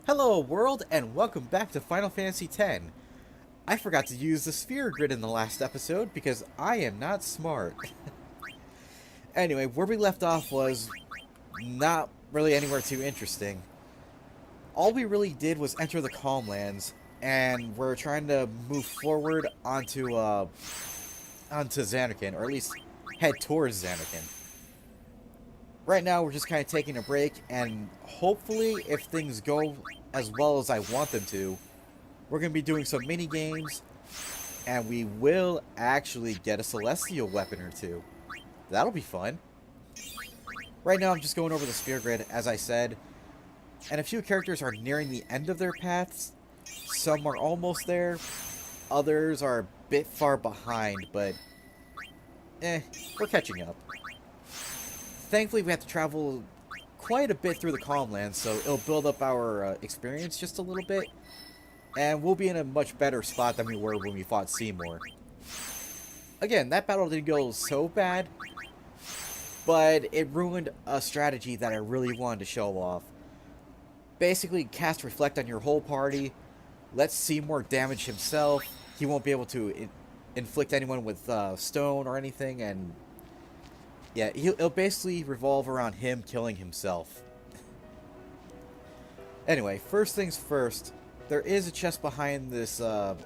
Hello world, and welcome back to Final Fantasy X. I forgot to use the sphere grid in the last episode because I am not smart. Anyway, where we left off was not really anywhere too interesting. All we really did was enter the Calm Lands, and we're trying to move forward onto Zanarkand, or at least head towards Zanarkand. Right now, we're just kind of taking a break, and hopefully, if things go as well as I want them to, we're going to be doing some mini-games, and we will actually get a Celestial weapon or two. That'll be fun. Right now, I'm just going over the sphere grid, as I said, and a few characters are nearing the end of their paths. Some are almost there. Others are a bit far behind, but we're catching up. Thankfully, we have to travel quite a bit through the Calm Lands, so it'll build up our experience just a little bit, and we'll be in a much better spot than we were when we fought Seymour. Again, that battle didn't go so bad, but it ruined a strategy that I really wanted to show off. Basically, cast Reflect on your whole party, let Seymour damage himself, he won't be able to inflict anyone with stone or anything, and yeah, it'll basically revolve around him killing himself. Anyway, first things first, there is a chest behind this, I'm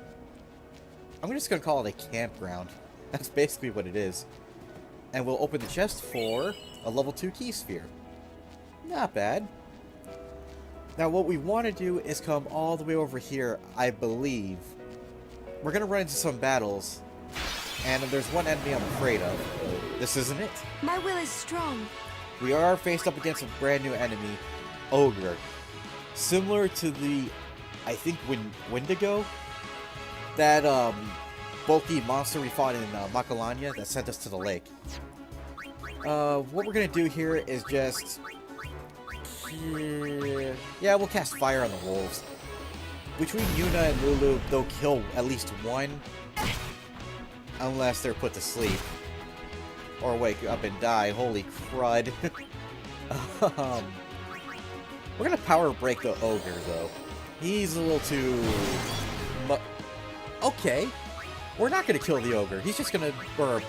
just going to call it a campground. That's basically what it is. And we'll open the chest for a level 2 key sphere. Not bad. Now what we want to do is come all the way over here, I believe. We're going to run into some battles, and there's one enemy I'm afraid of. This isn't it. My will is strong. We are faced up against a brand new enemy, Ogre. Similar to the, I think, Wendigo? That, bulky monster we fought in Macalania that sent us to the lake. What we're gonna do here is just... yeah, we'll cast fire on the wolves. Between Yuna and Lulu, they'll kill at least one. Unless they're put to sleep. Or wake up and die. Holy crud. We're gonna power break the Ogre, though. He's a little too... okay. We're not gonna kill the Ogre. He's just gonna... we're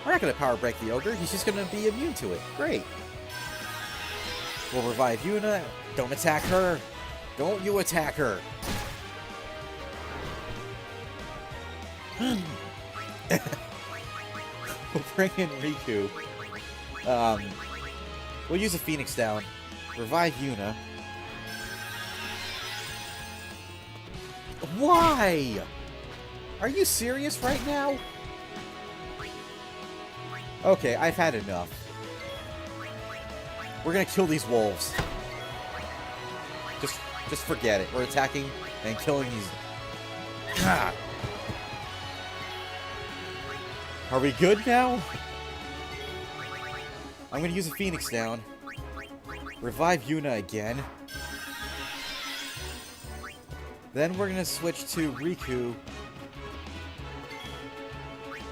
not gonna power break the Ogre. He's just gonna be immune to it. Great. We'll revive Yuna. Don't attack her. Don't you attack her. We'll bring in Riku. We'll use a Phoenix down. Revive Yuna. Why? Are you serious right now? Okay, I've had enough. We're gonna kill these wolves. Just forget it. We're attacking and killing these... ah. Are we good now? I'm gonna use a Phoenix down. Revive Yuna again. Then we're gonna switch to Riku.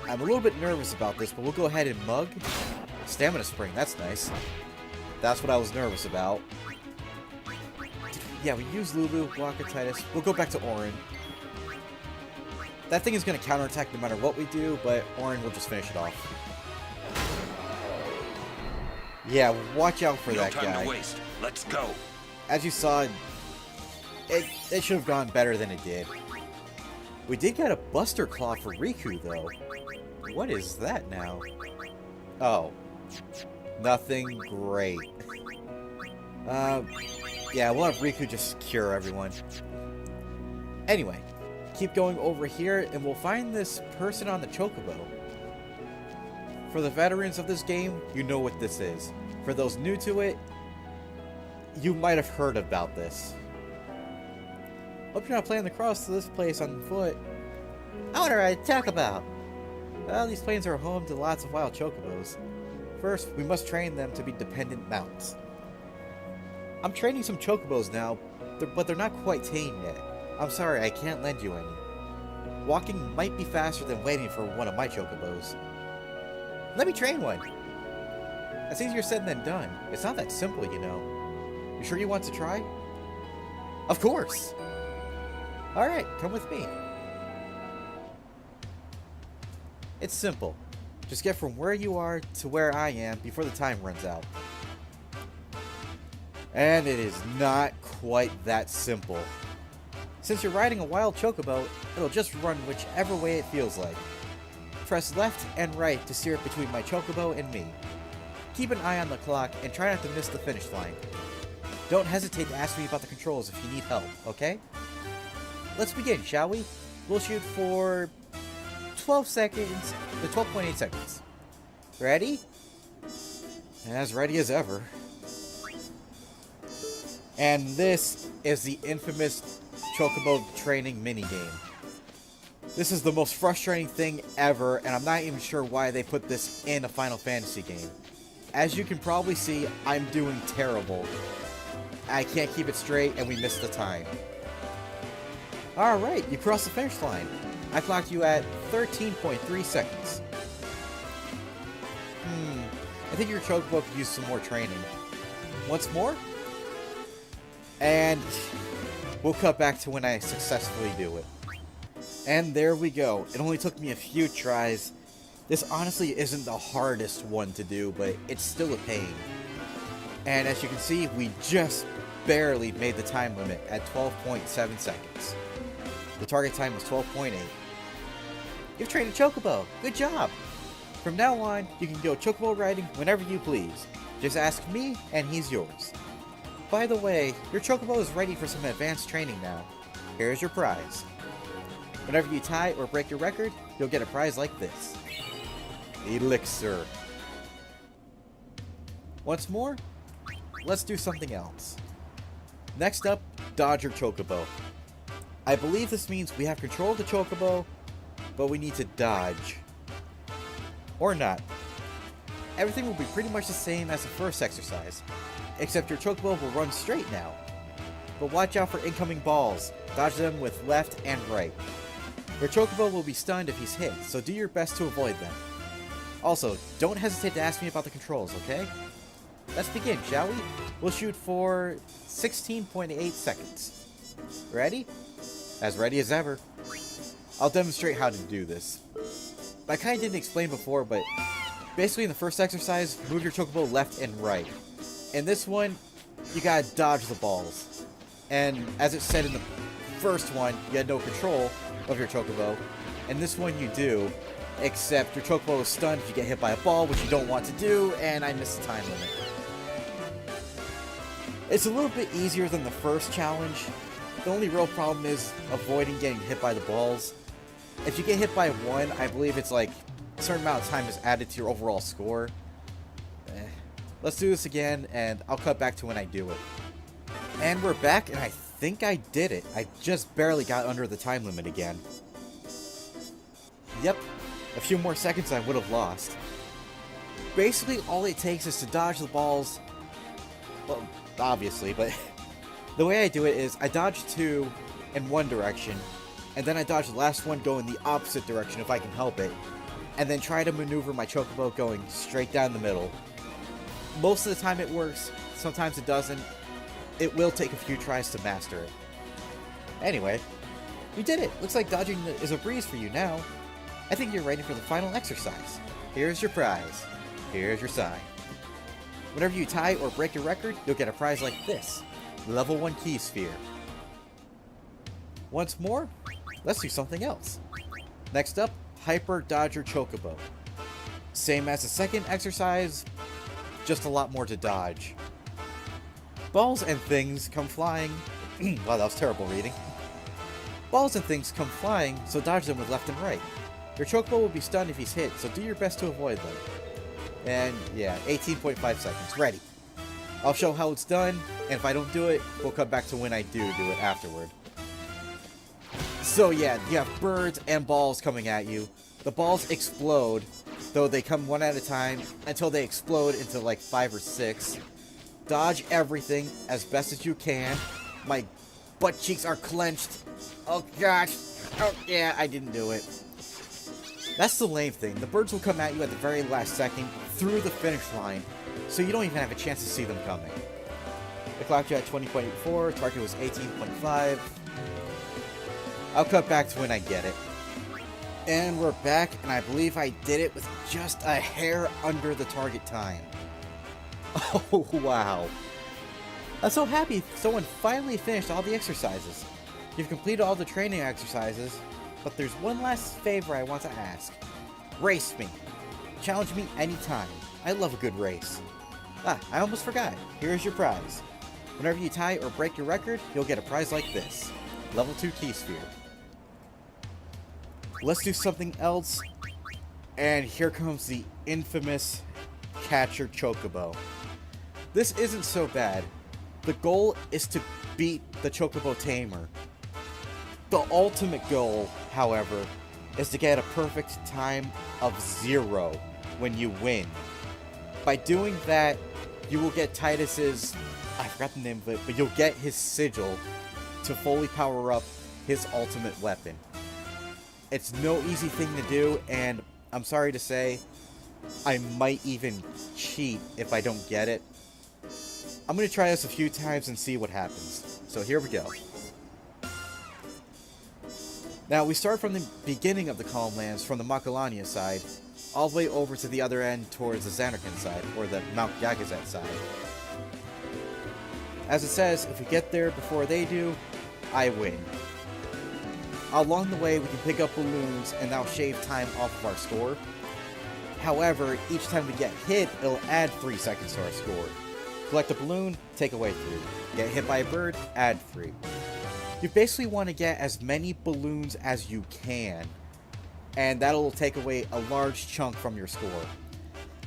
I'm a little bit nervous about this, but we'll go ahead and mug. Stamina Spring, that's nice. That's what I was nervous about. Yeah, we use Lulu, block Titus. We'll go back to Auron. That thing is going to counterattack no matter what we do, but Auron will just finish it off. Yeah, watch out for that guy. No time to waste. Let's go. As you saw, it should have gone better than it did. We did get a Buster Claw for Riku, though. What is that now? Oh. Nothing great. Yeah, we'll have Riku just cure everyone. Anyway, keep going over here, and we'll find this person on the Chocobo. For the veterans of this game, you know what this is. For those new to it, you might have heard about this. Hope you're not planning to cross to this place on foot. I want to ride Chocobo! Well, these plains are home to lots of wild Chocobos. First, we must train them to be dependent mounts. I'm training some Chocobos now, but they're not quite tame yet. I'm sorry, I can't lend you any. Walking might be faster than waiting for one of my Chocobos. Let me train one! That's easier said than done. It's not that simple, you know. You sure you want to try? Of course! Alright, come with me. It's simple. Just get from where you are to where I am before the time runs out. And it is not quite that simple. Since you're riding a wild chocobo, it'll just run whichever way it feels like. Press left and right to steer it between my chocobo and me. Keep an eye on the clock and try not to miss the finish line. Don't hesitate to ask me about the controls if you need help, okay? Let's begin, shall we? We'll shoot for 12 seconds, 12.8 seconds. Ready? As ready as ever. And this is the infamous Chocobo Training minigame. This is the most frustrating thing ever, and I'm not even sure why they put this in a Final Fantasy game. As you can probably see, I'm doing terrible. I can't keep it straight, and we missed the time. Alright, you crossed the finish line. I clocked you at 13.3 seconds. I think your Chocobo could use some more training. Once more? And we'll cut back to when I successfully do it. And there we go. It only took me a few tries. This honestly isn't the hardest one to do, but it's still a pain. And as you can see, we just barely made the time limit at 12.7 seconds. The target time was 12.8. You've trained a Chocobo. Good job! From now on, you can go Chocobo riding whenever you please. Just ask me, and he's yours. By the way, your Chocobo is ready for some advanced training now. Here's your prize. Whenever you tie or break your record, you'll get a prize like this. Elixir. Once more, let's do something else. Next up, dodge your Chocobo. I believe this means we have control of the Chocobo, but we need to dodge. Or not. Everything will be pretty much the same as the first exercise, except your Chocobo will run straight now. But watch out for incoming balls. Dodge them with left and right. Your Chocobo will be stunned if he's hit, so do your best to avoid them. Also, don't hesitate to ask me about the controls, okay? Let's begin, shall we? We'll shoot for 16.8 seconds. Ready? As ready as ever. I'll demonstrate how to do this. I kinda didn't explain before, but basically in the first exercise, move your Chocobo left and right. In this one, you gotta dodge the balls. And as it said in the first one, you had no control of your Chocobo. In this one you do, except your Chocobo is stunned if you get hit by a ball, which you don't want to do, and I missed the time limit. It's a little bit easier than the first challenge. The only real problem is avoiding getting hit by the balls. If you get hit by one, I believe it's like a certain amount of time is added to your overall score. Let's do this again, and I'll cut back to when I do it. And we're back, and I think I did it. I just barely got under the time limit again. Yep, a few more seconds I would have lost. Basically, all it takes is to dodge the balls. Well, obviously, but the way I do it is I dodge two in one direction, and then I dodge the last one going the opposite direction if I can help it, and then try to maneuver my Chocobo going straight down the middle. Most of the time it works, sometimes it doesn't. It will take a few tries to master it. Anyway, you did it! Looks like dodging is a breeze for you now. I think you're ready for the final exercise. Here's your prize. Here's your sign. Whenever you tie or break your record, you'll get a prize like this. Level 1 Key Sphere. Once more, let's do something else. Next up, Hyper Dodger Chocobo. Same as the second exercise, just a lot more to dodge. Balls and things come flying. Wow, that was terrible reading. Balls and things come flying, so dodge them with left and right. Your Chocobo will be stunned if he's hit, so do your best to avoid them. And yeah, 18.5 seconds. Ready. I'll show how it's done, and if I don't do it, we'll come back to when I do it afterward. So yeah, you have birds and balls coming at you. The balls explode, though they come one at a time until they explode into like 5 or 6. Dodge everything as best as you can. My butt cheeks are clenched. Oh gosh. Oh yeah, I didn't do it. That's the lame thing. The birds will come at you at the very last second through the finish line, so you don't even have a chance to see them coming. I clocked you at 20.84, target was 18.5. I'll cut back to when I get it. And we're back, and I believe I did it with just a hair under the target time. Oh, wow. I'm so happy someone finally finished all the exercises. You've completed all the training exercises, but there's one last favor I want to ask. Race me. Challenge me anytime. I love a good race. Ah, I almost forgot. Here's your prize. Whenever you tie or break your record, you'll get a prize like this. Level 2 Key Sphere. Let's do something else. And here comes the infamous Catcher Chocobo. This isn't so bad. The goal is to beat the Chocobo Tamer. The ultimate goal, however, is to get a perfect time of 0 when you win. By doing that, you will get Titus's, I forgot the name of it, but you'll get his sigil to fully power up his ultimate weapon. It's no easy thing to do, and I'm sorry to say, I might even cheat if I don't get it. I'm going to try this a few times and see what happens. So here we go. Now, we start from the beginning of the Calm Lands, from the Macalania side, all the way over to the other end towards the Xanarkand side, or the Mount Yagazet side. As it says, if we get there before they do, I win. Along the way, we can pick up balloons, and that'll shave time off of our score. However, each time we get hit, it'll add 3 seconds to our score. Collect a balloon, take away 3. Get hit by a bird, add 3. You basically want to get as many balloons as you can, and that'll take away a large chunk from your score.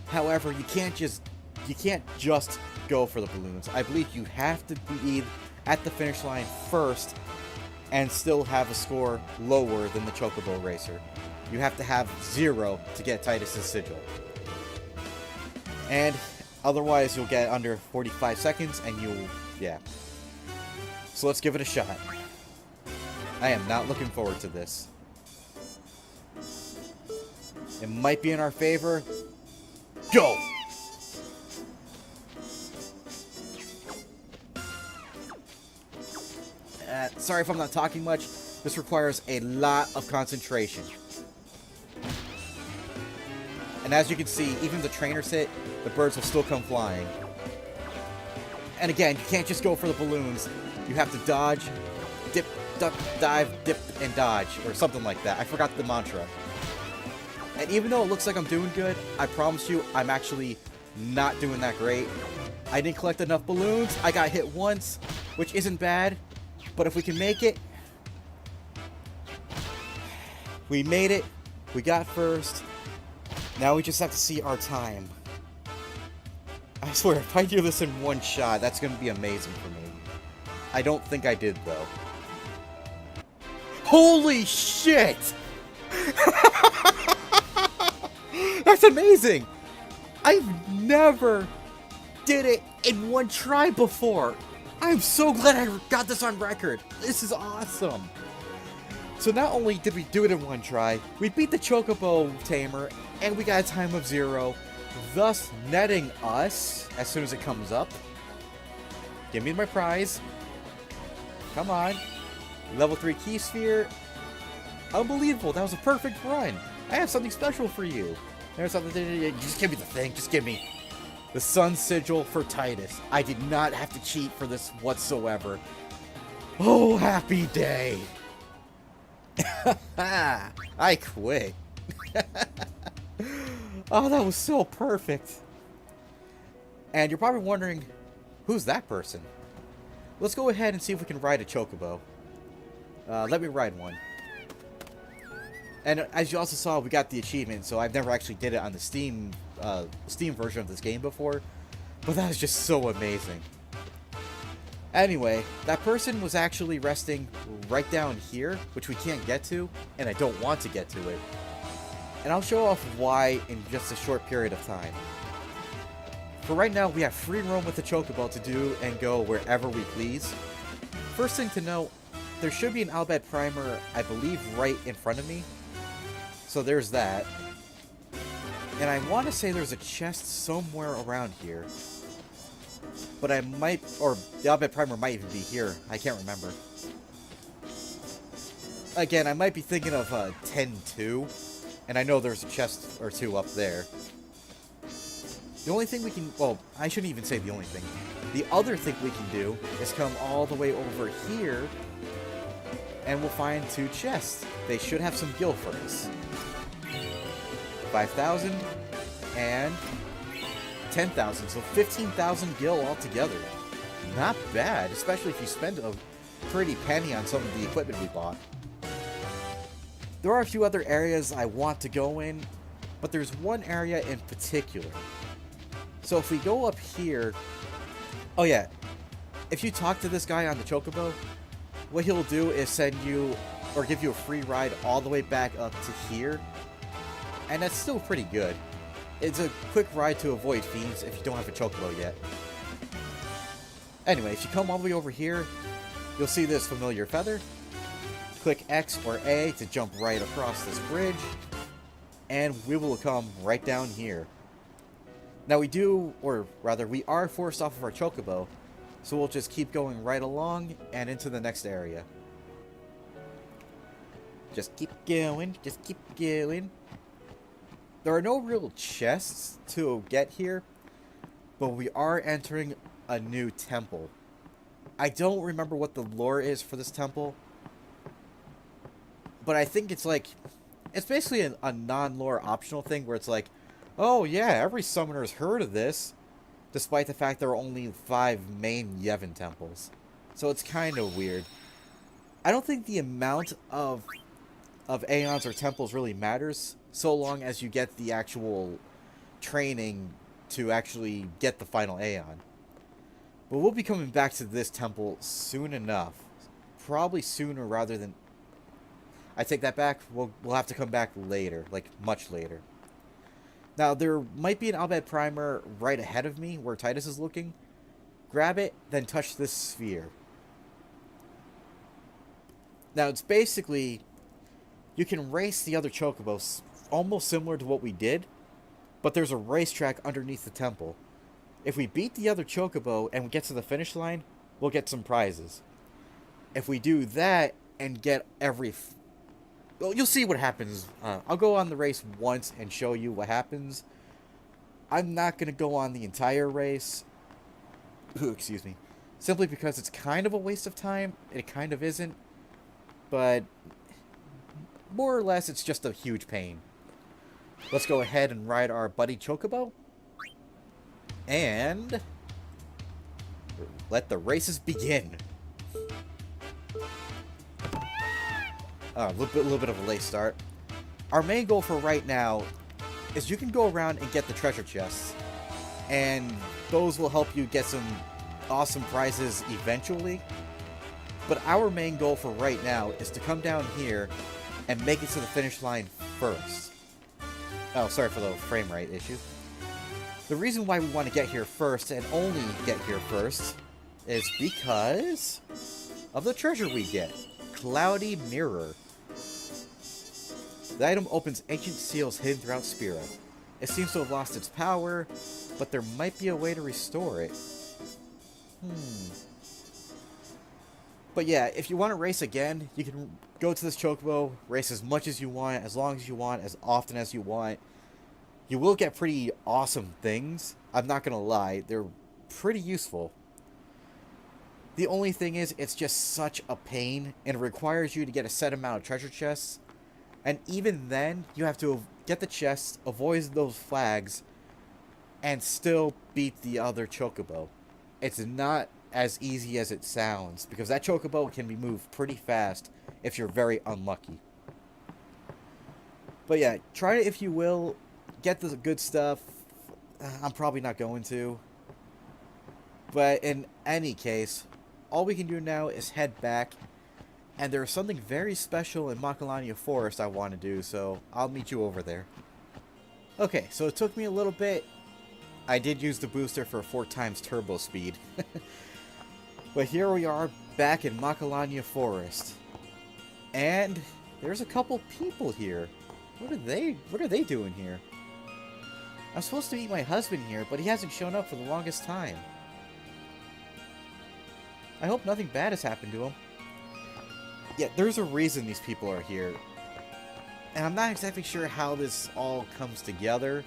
However, you can't just go for the balloons. I believe you have to be at the finish line first and still have a score lower than the Chocobo Racer. You have to have 0 to get Titus's sigil. And otherwise, you'll get under 45 seconds, and yeah. So let's give it a shot. I am not looking forward to this. It might be in our favor. Go! Sorry if I'm not talking much. This requires a lot of concentration. And as you can see, even if the trainers hit, the birds will still come flying. And again, you can't just go for the balloons. You have to dodge, dip, duck, dive, dip, and dodge, or something like that. I forgot the mantra. And even though it looks like I'm doing good, I promise you, I'm actually not doing that great. I didn't collect enough balloons. I got hit once, which isn't bad. But if we can make it, we made it. We got first. Now we just have to see our time. I swear, if I do this in one shot, that's going to be amazing for me. I don't think I did, though. Holy shit! That's amazing! I've never did it in one try before. I'm so glad I got this on record. This is awesome. So not only did we do it in one try, we beat the Chocobo Tamer, and we got a time of 0, thus netting us, as soon as it comes up. Give me my prize. Come on. Level 3 Key Sphere. Unbelievable. That was a perfect run. I have something special for you. There's something. Just give me the thing. Just give me the Sun Sigil for Titus. I did not have to cheat for this whatsoever. Oh, happy day. I quit. Oh, that was so perfect. And you're probably wondering, who's that person? Let's go ahead and see if we can ride a Chocobo. Let me ride one. And as you also saw, we got the achievement, so I've never actually did it on the Steam version of this game before. But that is just so amazing. Anyway, that person was actually resting right down here, which we can't get to, and I don't want to get to it. And I'll show off why in just a short period of time. For right now, we have free roam with the Chocobo to do and go wherever we please. First thing to note, there should be an Albed Primer, I believe, right in front of me. So there's that. And I want to say there's a chest somewhere around here. but I might, or the Albed Primer might even be here. I can't remember. Again, I might be thinking of 10-2, and I know there's a chest or two up there. The only thing we can, well, I shouldn't even say the only thing. The other thing we can do is come all the way over here, and we'll find 2 chests. They should have some gil for us. 5,000 and 10,000, so 15,000 gil altogether. Not bad, especially if you spend a pretty penny on some of the equipment we bought. There are a few other areas I want to go in, but there's one area in particular. So if we go up here... Oh yeah, if you talk to this guy on the Chocobo, what he'll do is send you, or give you a free ride all the way back up to here. And that's still pretty good. It's a quick ride to avoid Fiends if you don't have a Chocobo yet. Anyway, if you come all the way over here, you'll see this familiar feather. Click X or A to jump right across this bridge, and we will come right down here. Now we do, or rather, we are forced off of our Chocobo, so we'll just keep going right along and into the next area. Just keep going, just keep going. There are no real chests to get here, but we are entering a new temple. I don't remember what the lore is for this temple, but I think it's like, it's basically a non-lore optional thing where it's like, oh yeah, every summoner's heard of this, despite the fact there are only 5 main Yevon temples. So it's kind of weird. I don't think the amount of Aeons or temples really matters, so long as you get the actual training to actually get the final Aeon. But we'll be coming back to this temple soon enough. Probably sooner rather than... I take that back. We'll have to come back later, like much later. Now, there might be an Albed Primer right ahead of me where Titus is looking. Grab it, then touch this sphere. Now, it's basically... You can race the other Chocobos, almost similar to what we did, but there's a racetrack underneath the temple. If we beat the other Chocobo and we get to the finish line, we'll get some prizes. If we do that and get every... Well, you'll see what happens. I'll go on the race once and show you what happens. I'm not going to go on the entire race. Excuse me. Simply because it's kind of a waste of time. It kind of isn't. But more or less, it's just a huge pain. Let's go ahead and ride our buddy Chocobo. And let the races begin. A little bit of a late start. Our main goal for right now is you can go around and get the treasure chests, and those will help you get some awesome prizes eventually. But our main goal for right now is to come down here and make it to the finish line first. Oh, sorry for the frame rate issue. The reason why we want to get here first, and only get here first, is because of the treasure we get. Cloudy Mirror. The item opens ancient seals hidden throughout Spira. It seems to have lost its power, but there might be a way to restore it. But yeah, if you want to race again, you can go to this Chocobo, race as much as you want, as long as you want, as often as you want. You will get pretty awesome things. I'm not going to lie, they're pretty useful. The only thing is, it's just such a pain, and it requires you to get a set amount of treasure chests. And even then, you have to get the chests, avoid those flags, and still beat the other Chocobo. It's not as easy as it sounds, because that Chocobo can be moved pretty fast if you're very unlucky. But yeah, try it if you will. Get the good stuff. I'm probably not going to. But in any case, all we can do now is head back. And there's something very special in Macalania Forest I want to do, so I'll meet you over there. Okay, so it took me a little bit. I did use the booster for 4 times turbo speed. But here we are, back in Macalania Forest. And there's a couple people here. What are they doing here? I'm supposed to meet my husband here, but he hasn't shown up for the longest time. I hope nothing bad has happened to him. Yeah, there's a reason these people are here. And I'm not exactly sure how this all comes together.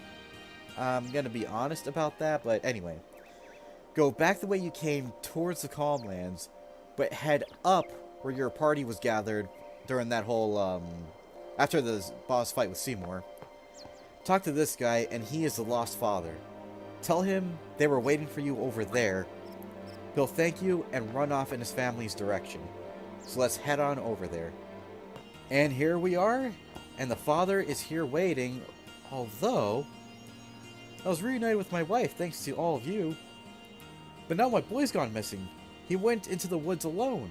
I'm gonna be honest about that, but anyway. Go back the way you came towards the Calmlands, but head up where your party was gathered during that whole, after the boss fight with Seymour. Talk to this guy, and he is the Lost Father. Tell him they were waiting for you over there. He'll thank you and run off in his family's direction. So let's head on over there. And here we are, and the father is here waiting, although I was reunited with my wife thanks to all of you. But now my boy's gone missing. He went into the woods alone.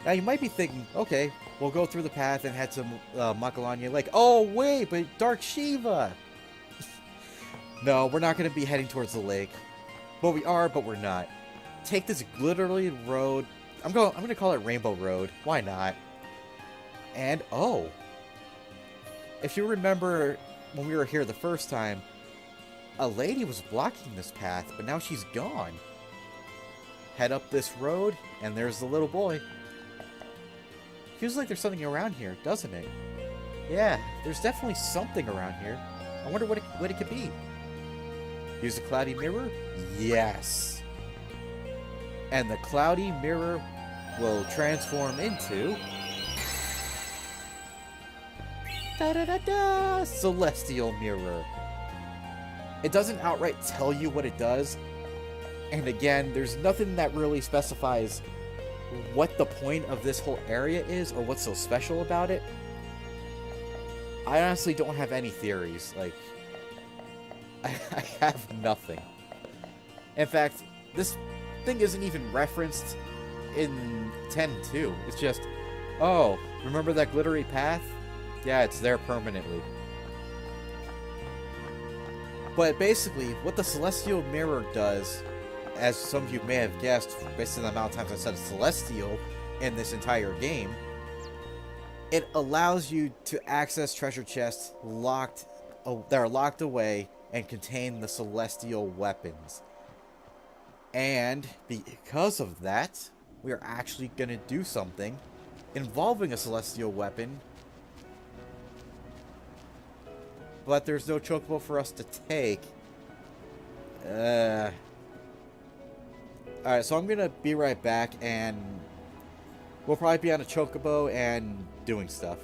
Now you might be thinking, okay, we'll go through the path and head to Makalanya Lake. Oh wait, but Dark Shiva! No, we're not going to be heading towards the lake. Well, we are, but we're not. Take this glittery road. I'm going to call it Rainbow Road. Why not? And, oh. If you remember when we were here the first time, a lady was blocking this path, but now she's gone. Head up this road, and there's the little boy. Feels like there's something around here, doesn't it? Yeah, there's definitely something around here. I wonder what it could be. Use the cloudy mirror? Yes. And the cloudy mirror will transform into... Da-da-da-da! Celestial mirror. It doesn't outright tell you what it does. And again, there's nothing that really specifies what the point of this whole area is or what's so special about it. I honestly don't have any theories. Like, I have nothing. In fact, this thing isn't even referenced in 10.2. It's just, oh, remember that glittery path? Yeah, it's there permanently. But basically, what the Celestial Mirror does, as some of you may have guessed, based on the amount of times I said Celestial in this entire game, it allows you to access treasure chests that are locked away and contain the Celestial weapons. And because of that, we are actually going to do something involving a Celestial weapon. But there's no Chocobo for us to take. Alright, so I'm going to be right back, and we'll probably be on a Chocobo and doing stuff.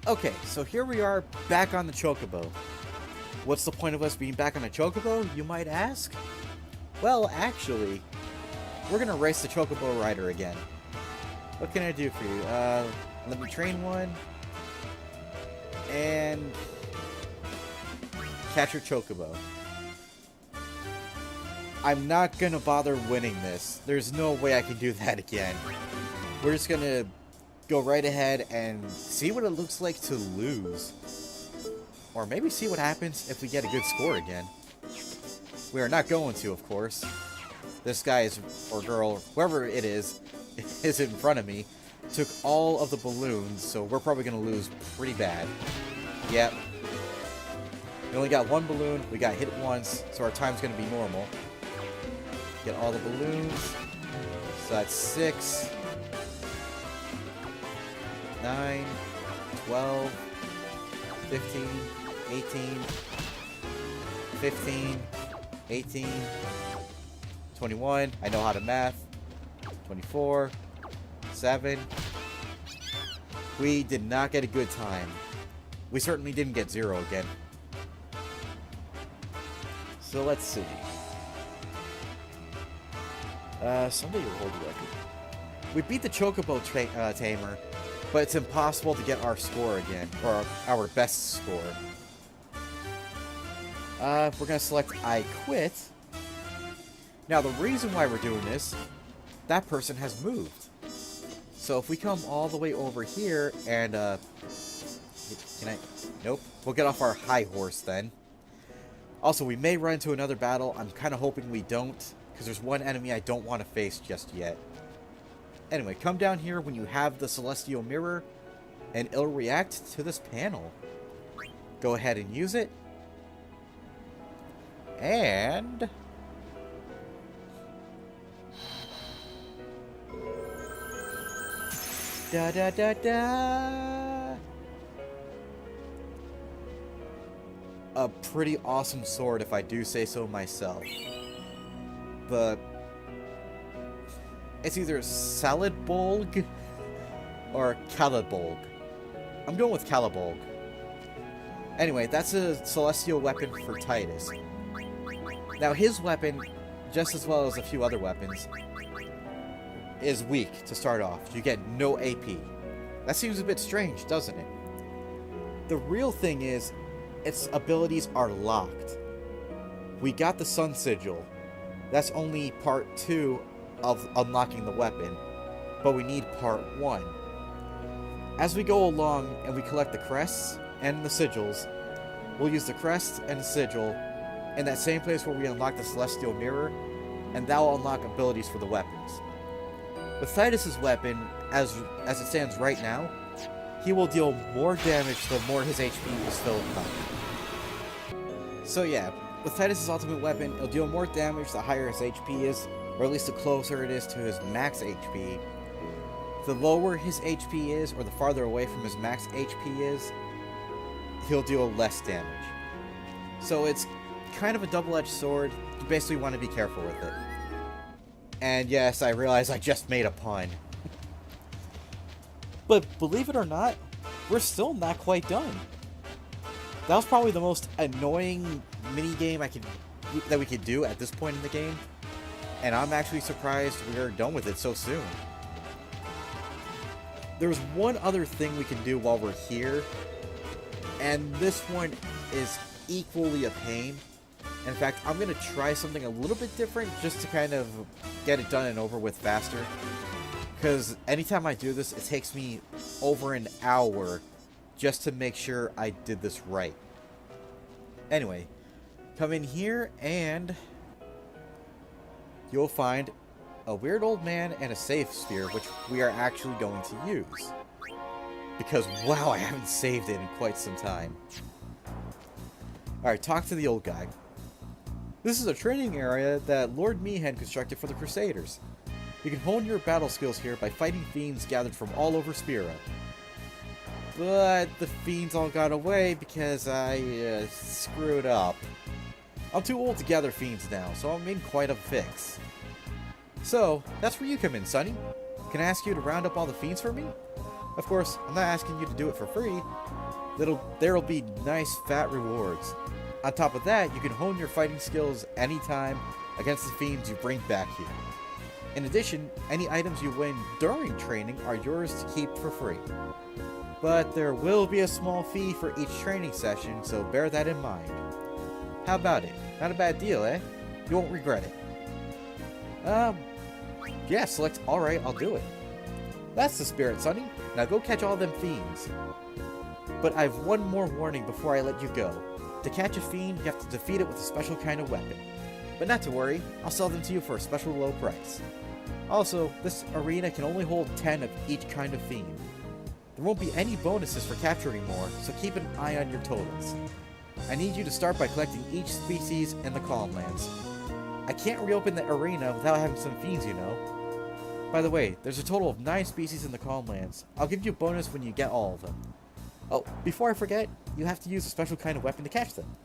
Okay, so here we are back on the Chocobo. What's the point of us being back on a Chocobo, you might ask? Well, actually, we're going to race the Chocobo Rider again. What can I do for you? Let me train one. And capture Chocobo. I'm not gonna bother winning this. There's no way I can do that again. We're just gonna go right ahead and see what it looks like to lose. Or maybe see what happens if we get a good score again. We are not going to, of course. This guy is, or girl, whoever it is in front of me, took all of the balloons, so we're probably gonna lose pretty bad. Yep. We only got one balloon, we got hit once, so our time's gonna be normal. Get all the balloons. So that's 6, 9, 12, 15, 18, 15, 18, 21. I know how to math. 24, 7. We did not get a good time. We certainly didn't get 0 again. So let's see. Somebody will hold the record. We beat the Chocobo Tamer, but it's impossible to get our score again, or our best score. We're gonna select I Quit. Now the reason why we're doing this, that person has moved. So if we come all the way over here and, can I? Nope. We'll get off our high horse then. Also, we may run into another battle. I'm kind of hoping we don't, because there's one enemy I don't want to face just yet. Anyway, come down here when you have the Celestial Mirror, and it'll react to this panel. Go ahead and use it. And Da da da da. A pretty awesome sword, if I do say so myself. But it's either Salidbolg or Calibolg. I'm going with Calibolg. Anyway, that's a celestial weapon for Titus. Now his weapon, just as well as a few other weapons, is weak to start off. You get no AP. That seems a bit strange, doesn't it? The real thing is, its abilities are locked. We got the Sun Sigil. That's only part 2 of unlocking the weapon, but we need part 1. As we go along and we collect the crests and the sigils, we'll use the crest and the sigil in that same place where we unlock the Celestial Mirror, and that will unlock abilities for the weapons. With Titus's weapon, as it stands right now, he will deal more damage the more his HP is filled up. So yeah, with Titus's ultimate weapon, it'll deal more damage the higher his HP is, or at least the closer it is to his max HP. The lower his HP is, or the farther away from his max HP is, he'll deal less damage. So it's kind of a double-edged sword. You basically want to be careful with it. And yes, I realize I just made a pun. But believe it or not, we're still not quite done. That was probably the most annoying minigame that we could do at this point in the game. And I'm actually surprised we're done with it so soon. There's one other thing we can do while we're here, and this one is equally a pain. In fact, I'm going to try something a little bit different just to kind of get it done and over with faster. Because anytime I do this, it takes me over an hour just to make sure I did this right. Anyway, come in here and you'll find a weird old man and a safe sphere, which we are actually going to use. Because, wow, I haven't saved it in quite some time. Alright, talk to the old guy. This is a training area that Lord Meehan constructed for the Crusaders. You can hone your battle skills here by fighting fiends gathered from all over Spira. But the fiends all got away because I screwed up. I'm too old to gather fiends now, so I'm in quite a fix. So, that's where you come in, Sonny. Can I ask you to round up all the fiends for me? Of course, I'm not asking you to do it for free. There'll be nice fat rewards. On top of that, you can hone your fighting skills anytime against the fiends you bring back here. In addition, any items you win during training are yours to keep for free. But there will be a small fee for each training session, so bear that in mind. How about it? Not a bad deal, eh? You won't regret it. Yeah, select alright, I'll do it. That's the spirit, Sonny. Now go catch all them fiends. But I've one more warning before I let you go. To catch a fiend, you have to defeat it with a special kind of weapon. But not to worry, I'll sell them to you for a special low price. Also, this arena can only hold 10 of each kind of fiend. There won't be any bonuses for capturing more, so keep an eye on your totals. I need you to start by collecting each species in the Calm Lands. I can't reopen the arena without having some fiends, you know. By the way, there's a total of 9 species in the Calm Lands. I'll give you a bonus when you get all of them. Oh, before I forget, you have to use a special kind of weapon to catch them.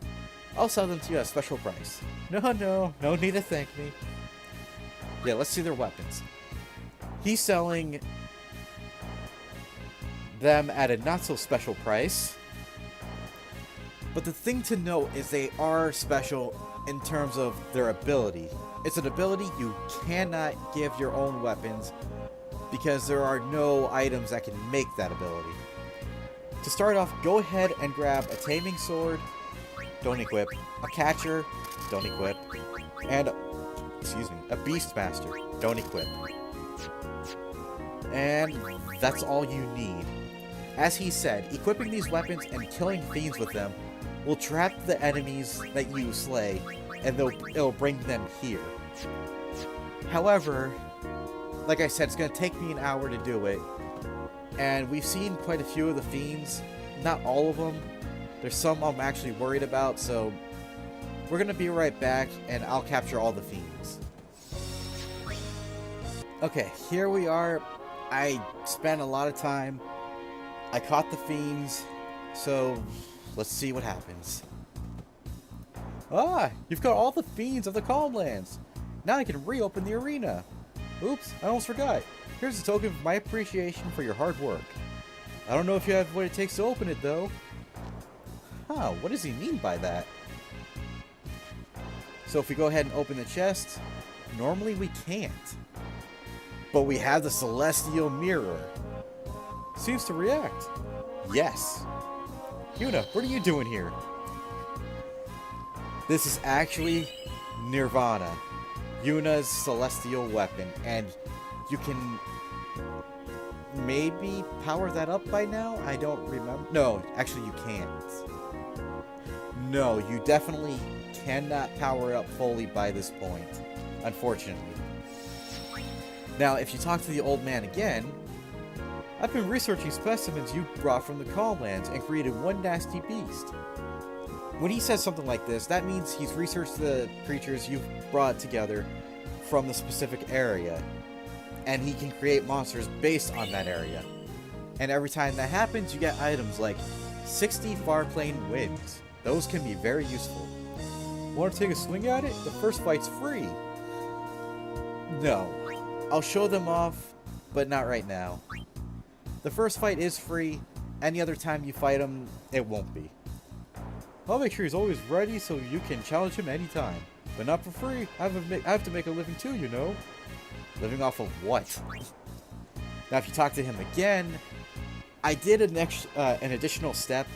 I'll sell them to you at a special price. No need to thank me. Yeah, let's see their weapons. He's selling them at a not so special price. But the thing to note is they are special in terms of their ability. It's an ability you cannot give your own weapons because there are no items that can make that ability. To start off, go ahead and grab a taming sword, don't equip, a catcher, don't equip, and, a beastmaster, don't equip. And that's all you need. As he said, equipping these weapons and killing fiends with them will trap the enemies that you slay, and it'll bring them here. However, like I said, it's going to take me an hour to do it. And we've seen quite a few of the fiends. Not all of them. There's some I'm actually worried about, so we're going to be right back, and I'll capture all the fiends. Okay, here we are I spent a lot of time. I caught the Fiends, so let's see what happens. Ah, you've got all the Fiends of the Calmlands. Now I can reopen the arena. Oops, I almost forgot. Here's a token of my appreciation for your hard work. I don't know if you have what it takes to open it, though. Huh, what does he mean by that? So if we go ahead and open the chest, normally we can't. But we have the Celestial Mirror. Seems to react. Yes. Yuna, what are you doing here? This is actually Nirvana, Yuna's celestial weapon, and you can maybe power that up by now? I don't remember. No, actually you can't. No, you definitely cannot power it up fully by this point, unfortunately. Now, if you talk to the old man again, I've been researching specimens you brought from the Calmlands and created one nasty beast. When he says something like this, that means he's researched the creatures you've brought together from the specific area, and he can create monsters based on that area. And every time that happens, you get items like 60 Farplane Winds. Those can be very useful. Want to take a swing at it? The first fight's free. No. I'll show them off, but not right now. The first fight is free. Any other time you fight him, it won't be. I'll make sure he's always ready so you can challenge him anytime. But not for free. I have to make a living too, you know. Living off of what? Now, if you talk to him again, I did an additional step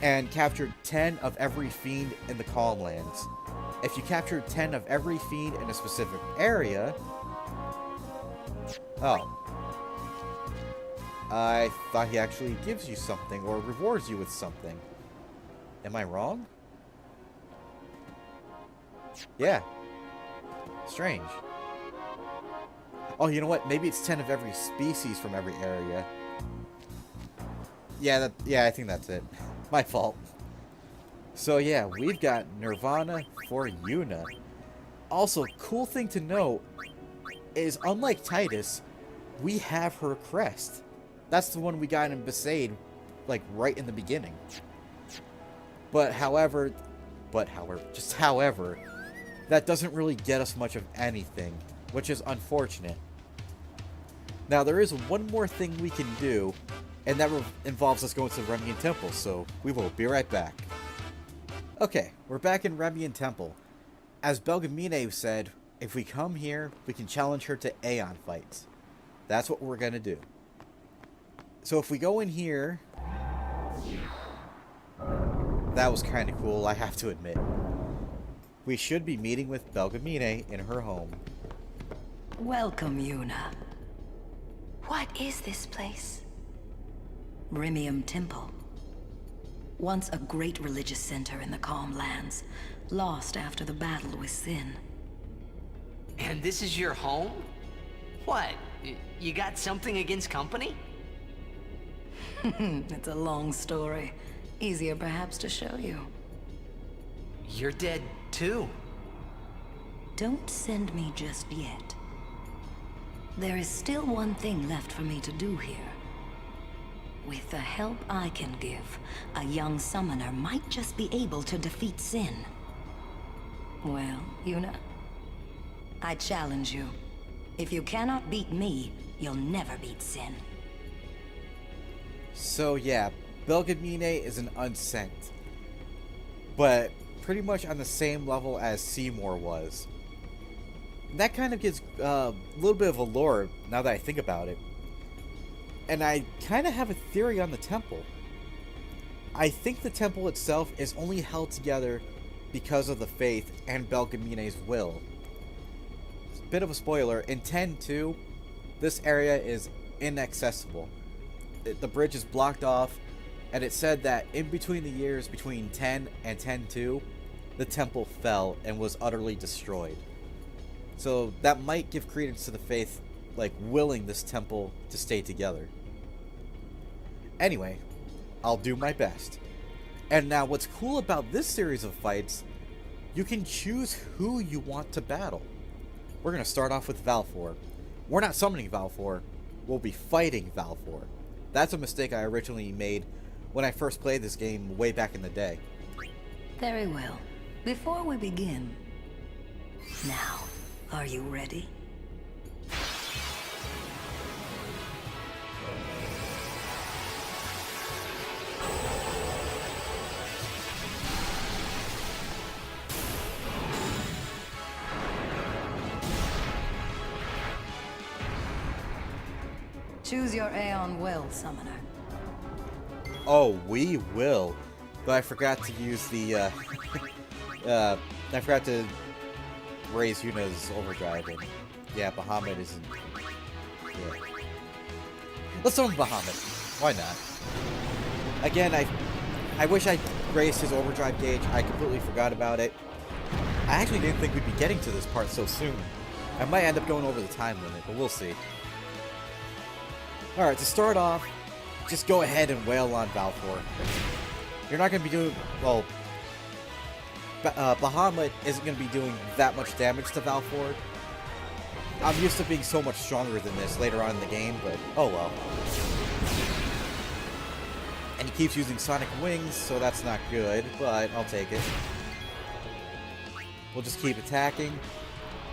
and captured 10 of every Fiend in the Calmlands. If you captured 10 of every Fiend in a specific area... Oh. I thought he actually gives you something or rewards you with something. Am I wrong? Yeah. Strange. Oh, you know what? Maybe it's 10 of every species from every area. Yeah, I think that's it. My fault. So yeah, we've got Nirvana for Yuna. Also, cool thing to note is, unlike Titus, we have her crest. That's the one we got in Besaid, like, right in the beginning. However, that doesn't really get us much of anything, which is unfortunate. Now, there is one more thing we can do, and that involves us going to the Remian Temple, so we will be right back. Okay, we're back in Remian Temple. As Belgemine said, if we come here, we can challenge her to Aeon fights. That's what we're going to do. So if we go in here... That was kind of cool, I have to admit. We should be meeting with Belgemine in her home. Welcome, Yuna. What is this place? Remium Temple. Once a great religious center in the Calmlands, lost after the battle with Sin. And this is your home? What? You got something against company? It's a long story. Easier perhaps to show you. You're dead too. Don't send me just yet. There is still one thing left for me to do here. With the help I can give, a young summoner might just be able to defeat Sin. Well, Yuna, I challenge you. If you cannot beat me, you'll never beat Sin. So yeah, Belgemine is an unsent, but pretty much on the same level as Seymour was. That kind of gives a little bit of a lore now that I think about it. And I kind of have a theory on the temple. I think the temple itself is only held together because of the faith and Belgamine's will. Bit of a spoiler, in 10-2, this area is inaccessible. The bridge is blocked off, and it said that in between the years between 10 and 10-2, the temple fell and was utterly destroyed. So that might give credence to the faith, like, willing this temple to stay together. Anyway, I'll do my best. And now what's cool about this series of fights, you can choose who you want to battle. We're going to start off with Valfor. We're not summoning Valfor. we'll be fighting Valfor. That's a mistake I originally made when I first played this game way back in the day. Very well. Before we begin, now, are you ready? Choose your Aeon well, Summoner. Oh, we will. But I forgot to use the, I forgot to raise Yuna's overdrive, and yeah, Bahamut isn't, yeah. Let's summon Bahamut. Why not? Again, I wish I raised his overdrive gauge. I completely forgot about it. I actually didn't think we'd be getting to this part so soon. I might end up going over the time limit, but we'll see. Alright, to start off, just go ahead and wail on Valfor. You're not going to be doing... well, Bahamut isn't going to be doing that much damage to Valfor. I'm used to being so much stronger than this later on in the game, but oh well. And he keeps using Sonic Wings, so that's not good, but I'll take it. We'll just keep attacking.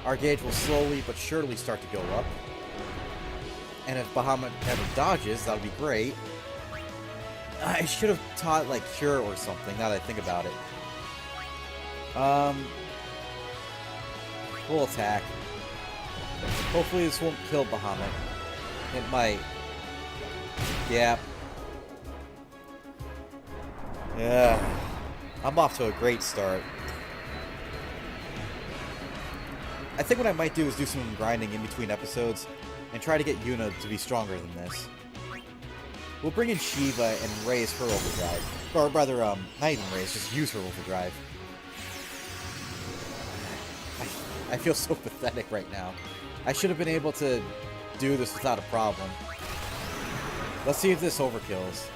Our gauge will slowly but surely start to go up. And if Bahamut ever dodges, that'll be great. I should have taught, like, Cure or something, now that I think about it. We'll attack. Hopefully this won't kill Bahamut. It might. Yeah. Yeah. I'm off to a great start. I think what I might do is do some grinding in between episodes and try to get Yuna to be stronger than this. We'll bring in Shiva and raise her overdrive. Or rather, not even raise, just use her overdrive. I feel so pathetic right now. I should have been able to do this without a problem. Let's see if this overkills.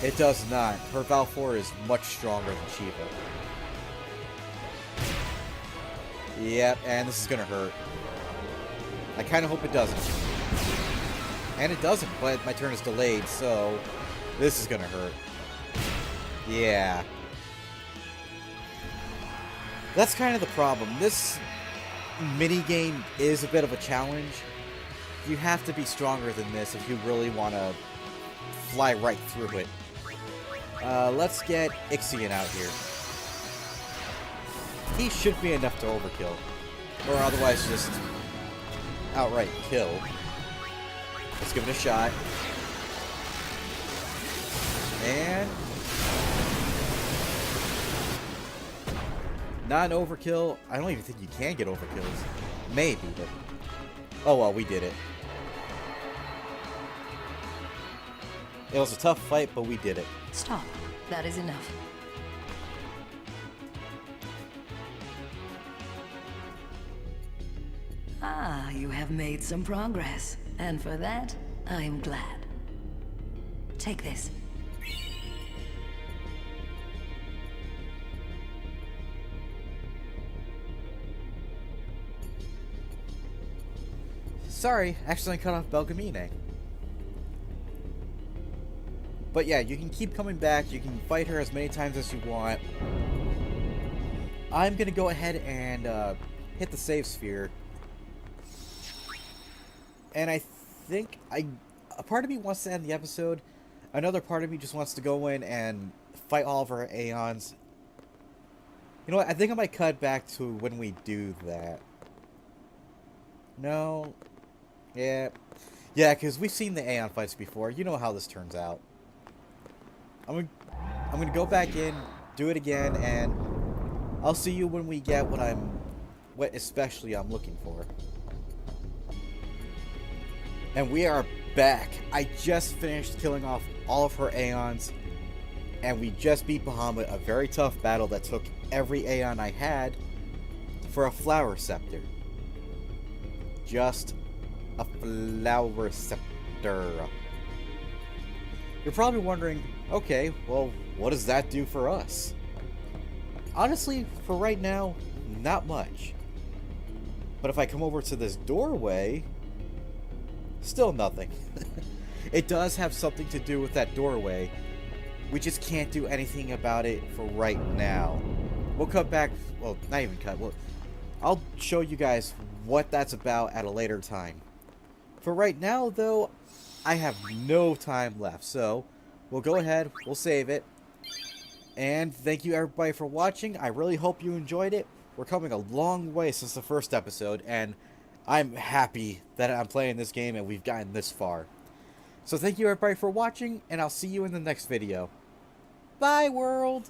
It does not. Her Valfor is much stronger than Shiva. Yep, and this is gonna hurt. I kind of hope it doesn't. And it doesn't, but my turn is delayed, so this is gonna hurt. Yeah. That's kind of the problem. This minigame is a bit of a challenge. You have to be stronger than this if you really want to fly right through it. Let's get Ixion out here. He should be enough to overkill. Or otherwise just outright kill. Let's give it a shot. And... not an overkill. I don't even think you can get overkills. Maybe, but... oh well, we did it. It was a tough fight, but we did it. Stop. That is enough. Ah, you have made some progress. And for that, I am glad. Take this. Sorry, accidentally cut off Belgamine. But yeah, you can keep coming back. You can fight her as many times as you want. I'm gonna go ahead and hit the save sphere. And I think a part of me wants to end the episode. Another part of me just wants to go in and fight all of our Aeons. You know what? I think I might cut back to when we do that. No. Yeah. Yeah, because we've seen the Aeon fights before. You know how this turns out. I'm gonna go back in, do it again, and I'll see you when we get what especially I'm looking for. And we are back. I just finished killing off all of her Aeons, and we just beat Bahamut, a very tough battle that took every Aeon I had for a Flower Scepter. Just a Flower Scepter. You're probably wondering, okay, well, what does that do for us? Honestly, for right now, not much. But if I come over to this doorway, Still nothing. It does have something to do with that doorway. We just can't do anything about it for right now. We'll cut back, well, not even cut. I'll show you guys what that's about at a later time. For right now, though, I have no time left, so we'll go ahead, we'll save it. And thank you everybody for watching. I really hope you enjoyed it. We're coming a long way since the first episode, and I'm happy that I'm playing this game and we've gotten this far. So thank you everybody for watching, and I'll see you in the next video. Bye, world!